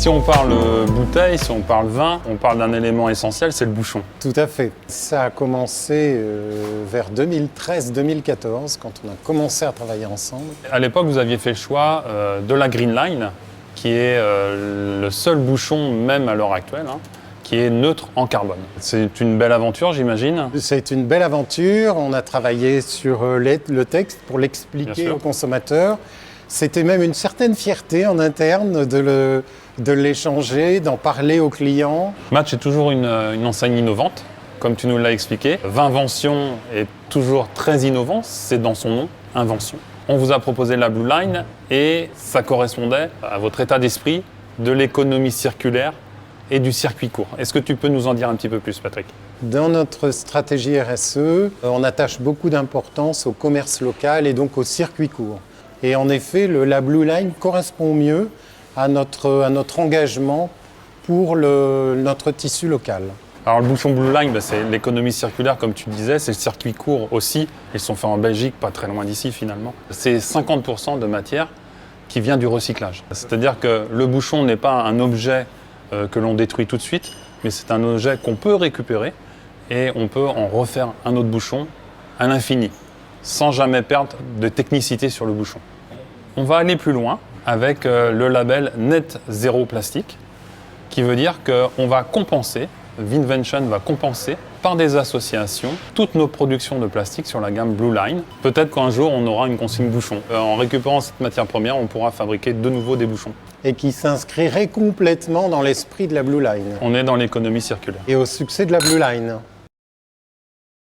Si on parle bouteille, si on parle vin, on parle d'un élément essentiel, c'est le bouchon. Tout à fait. Ça a commencé vers 2013-2014, quand on a commencé à travailler ensemble. À l'époque, vous aviez fait le choix de la Green Line, qui est le seul bouchon, même à l'heure actuelle, qui est neutre en carbone. C'est une belle aventure, j'imagine. C'est une belle aventure. On a travaillé sur le texte pour l'expliquer aux consommateurs. C'était même une certaine fierté en interne de l'échanger, d'en parler aux clients. Match est toujours une enseigne innovante, comme tu nous l'as expliqué. Vinvention est toujours très innovant, c'est dans son nom, invention. On vous a proposé la Blue Line et ça correspondait à votre état d'esprit de l'économie circulaire et du circuit court. Est-ce que tu peux nous en dire un petit peu plus, Patrick ? Dans notre stratégie RSE, on attache beaucoup d'importance au commerce local et donc au circuit court. Et en effet, la Blue Line correspond mieux à notre engagement pour notre tissu local. Alors le bouchon Blue Line, c'est l'économie circulaire comme tu disais, c'est le circuit court aussi. Ils sont faits en Belgique, pas très loin d'ici finalement. C'est 50% de matière qui vient du recyclage. C'est-à-dire que le bouchon n'est pas un objet que l'on détruit tout de suite, mais c'est un objet qu'on peut récupérer et on peut en refaire un autre bouchon à l'infini, sans jamais perdre de technicité sur le bouchon. On va aller plus loin avec le label Net Zéro Plastique, qui veut dire qu'on va compenser, Vinvention va compenser par des associations toutes nos productions de plastique sur la gamme Blue Line. Peut-être qu'un jour on aura une consigne bouchon. En récupérant cette matière première, on pourra fabriquer de nouveau des bouchons. Et qui s'inscrirait complètement dans l'esprit de la Blue Line. On est dans l'économie circulaire. Et au succès de la Blue Line.